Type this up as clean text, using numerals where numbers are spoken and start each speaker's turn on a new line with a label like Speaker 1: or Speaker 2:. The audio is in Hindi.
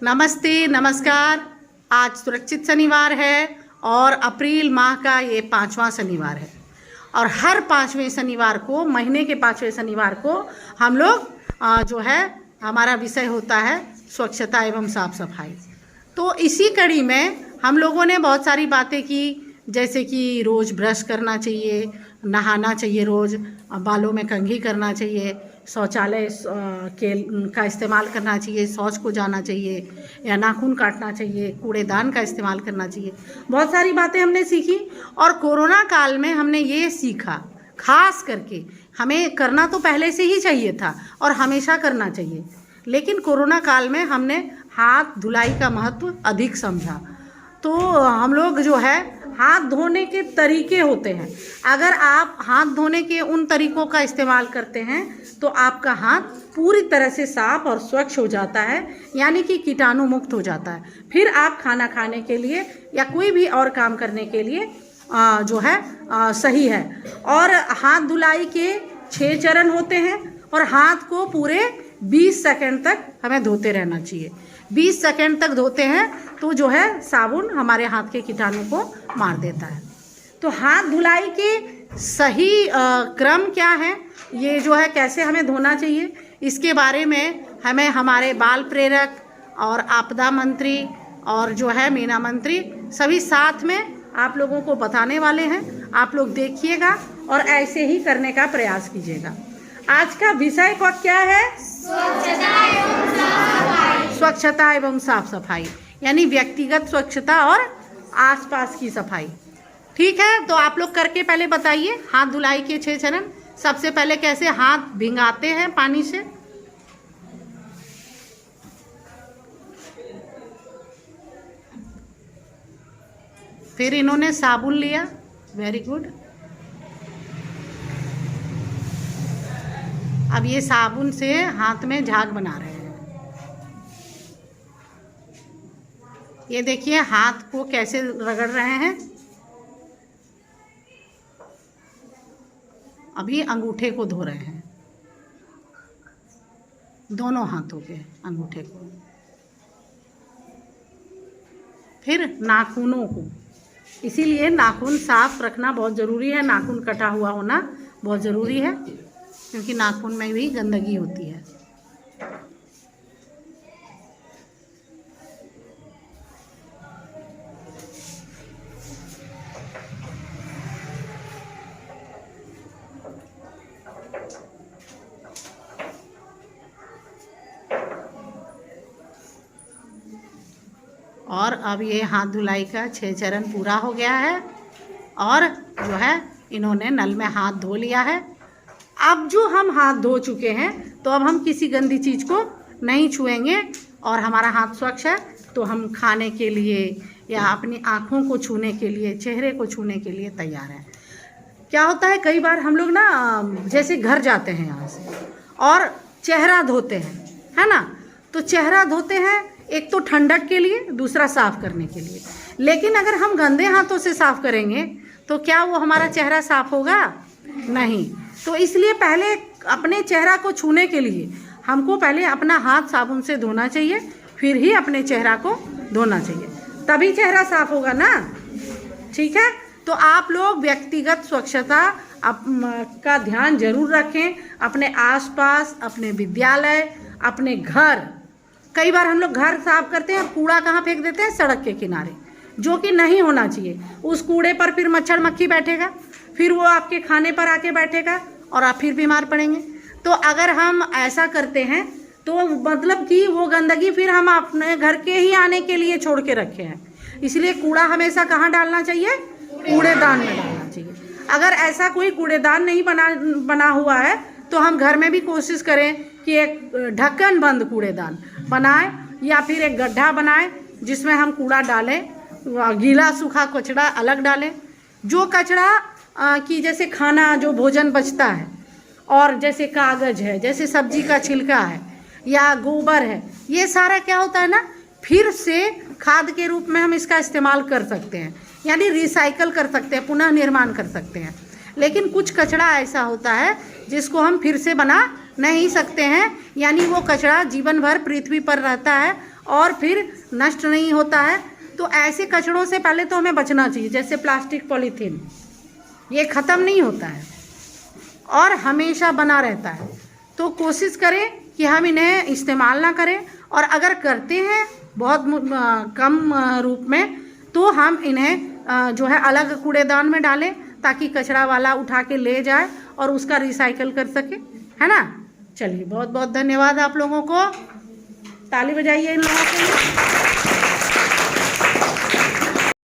Speaker 1: नमस्ते, नमस्कार। आज सुरक्षित शनिवार है और अप्रैल माह का ये 5वां शनिवार है और हर 5वें शनिवार को, महीने के 5वें शनिवार को हम लोग जो है हमारा विषय होता है स्वच्छता एवं साफ सफाई। तो इसी कड़ी में हम लोगों ने बहुत सारी बातें की, जैसे कि रोज़ ब्रश करना चाहिए, नहाना चाहिए, रोज़ बालों में कंघी करना चाहिए, शौचालय का इस्तेमाल करना चाहिए, शौच को जाना चाहिए या नाखून काटना चाहिए, कूड़ेदान का इस्तेमाल करना चाहिए। बहुत सारी बातें हमने सीखी और कोरोना काल में हमने ये सीखा, खास करके हमें करना तो पहले से ही चाहिए था और हमेशा करना चाहिए, लेकिन कोरोना काल में हमने हाथ धुलाई का महत्व अधिक समझा। तो हम लोग जो है हाथ धोने के तरीके होते हैं, अगर आप हाथ धोने के उन तरीकों का इस्तेमाल करते हैं तो आपका हाथ पूरी तरह से साफ और स्वच्छ हो जाता है, यानी कि कीटाणु मुक्त हो जाता है। फिर आप खाना खाने के लिए या कोई भी और काम करने के लिए जो है सही है। और हाथ धुलाई के 6 चरण होते हैं और हाथ को पूरे 20 सेकंड तक हमें धोते रहना चाहिए। 20 सेकंड तक धोते हैं तो जो है साबुन हमारे हाथ के कीटाणु को मार देता है। तो हाथ धुलाई के सही क्रम क्या है, ये जो है कैसे हमें धोना चाहिए, इसके बारे में हमें हमारे बाल प्रेरक और आपदा मंत्री और जो है मीना मंत्री सभी साथ में आप लोगों को बताने वाले हैं। आप लोग देखिएगा और ऐसे ही करने का प्रयास कीजिएगा। आज का विषय क्या है? स्वच्छता एवं साफ सफाई, यानी व्यक्तिगत स्वच्छता और आसपास की सफाई। ठीक है, तो आप लोग करके पहले बताइए हाथ धुलाई के 6 चरण। सबसे पहले कैसे हाथ भिंगाते हैं पानी से। फिर इन्होंने साबुन लिया, वेरी गुड। अब ये साबुन से हाथ में झाग बना रहे हैं। ये देखिए हाथ को कैसे रगड़ रहे हैं। अभी अंगूठे को धो रहे हैं, दोनों हाथों के अंगूठे को। फिर नाखूनों को, इसीलिए नाखून साफ रखना बहुत ज़रूरी है, नाखून कटा हुआ होना बहुत ज़रूरी है, क्योंकि नाखून में भी गंदगी होती है। और अब ये हाथ धुलाई का 6 चरण पूरा हो गया है और जो है इन्होंने नल में हाथ धो लिया है। अब जो हम हाथ धो चुके हैं तो अब हम किसी गंदी चीज़ को नहीं छुएंगे और हमारा हाथ स्वच्छ है तो हम खाने के लिए या अपनी आँखों को छूने के लिए, चेहरे को छूने के लिए तैयार हैं। क्या होता है, कई बार हम लोग ना जैसे घर जाते हैं यहाँ से और चेहरा धोते हैं, है ना, तो चेहरा धोते हैं एक तो ठंडक के लिए, दूसरा साफ़ करने के लिए। लेकिन अगर हम गंदे हाथों से साफ़ करेंगे तो क्या वो हमारा चेहरा साफ़ होगा? नहीं। तो इसलिए पहले अपने चेहरा को छूने के लिए हमको पहले अपना हाथ साबुन से धोना चाहिए, फिर ही अपने चेहरा को धोना चाहिए, तभी चेहरा साफ़ होगा ना। ठीक है, तो आप लोग व्यक्तिगत स्वच्छता का ध्यान जरूर रखें, अपने आसपास, अपने विद्यालय, अपने घर। कई बार हम लोग घर साफ करते हैं, कूड़ा कहाँ फेंक देते हैं? सड़क के किनारे, जो कि नहीं होना चाहिए। उस कूड़े पर फिर मच्छर मक्खी बैठेगा, फिर वो आपके खाने पर आके बैठेगा और आप फिर बीमार पड़ेंगे। तो अगर हम ऐसा करते हैं तो मतलब कि वो गंदगी फिर हम अपने घर के ही आने के लिए छोड़ के रखे हैं। इसलिए कूड़ा हमेशा कहाँ डालना चाहिए? कूड़ेदान में डालना चाहिए। अगर ऐसा कोई कूड़ेदान नहीं बना हुआ है तो हम घर में भी कोशिश करें कि एक ढक्कन बंद कूड़ेदान बनाएं या फिर एक गड्ढा बनाएं जिसमें हम कूड़ा डालें, गीला सूखा कचरा अलग डालें। जो कचरा की जैसे खाना, जो भोजन बचता है और जैसे कागज़ है, जैसे सब्जी का छिलका है या गोबर है, ये सारा क्या होता है ना, फिर से खाद के रूप में हम इसका इस्तेमाल कर सकते हैं, यानी रिसाइकल कर सकते हैं, पुनः निर्माण कर सकते हैं। लेकिन कुछ कचरा ऐसा होता है जिसको हम फिर से बना नहीं सकते हैं, यानी वो कचरा जीवन भर पृथ्वी पर रहता है और फिर नष्ट नहीं होता है। तो ऐसे कचड़ों से पहले तो हमें बचना चाहिए, जैसे प्लास्टिक, पॉलीथीन, ये ख़त्म नहीं होता है और हमेशा बना रहता है। तो कोशिश करें कि हम इन्हें इस्तेमाल ना करें, और अगर करते हैं बहुत कम रूप में, तो हम इन्हें जो है अलग कूड़ेदान में डालें, ताकि कचरा वाला उठा के ले जाए और उसका रिसाइकल कर सके, है ना। चलिए, बहुत बहुत धन्यवाद आप लोगों को, ताली बजाइए इन लोगों के लिए।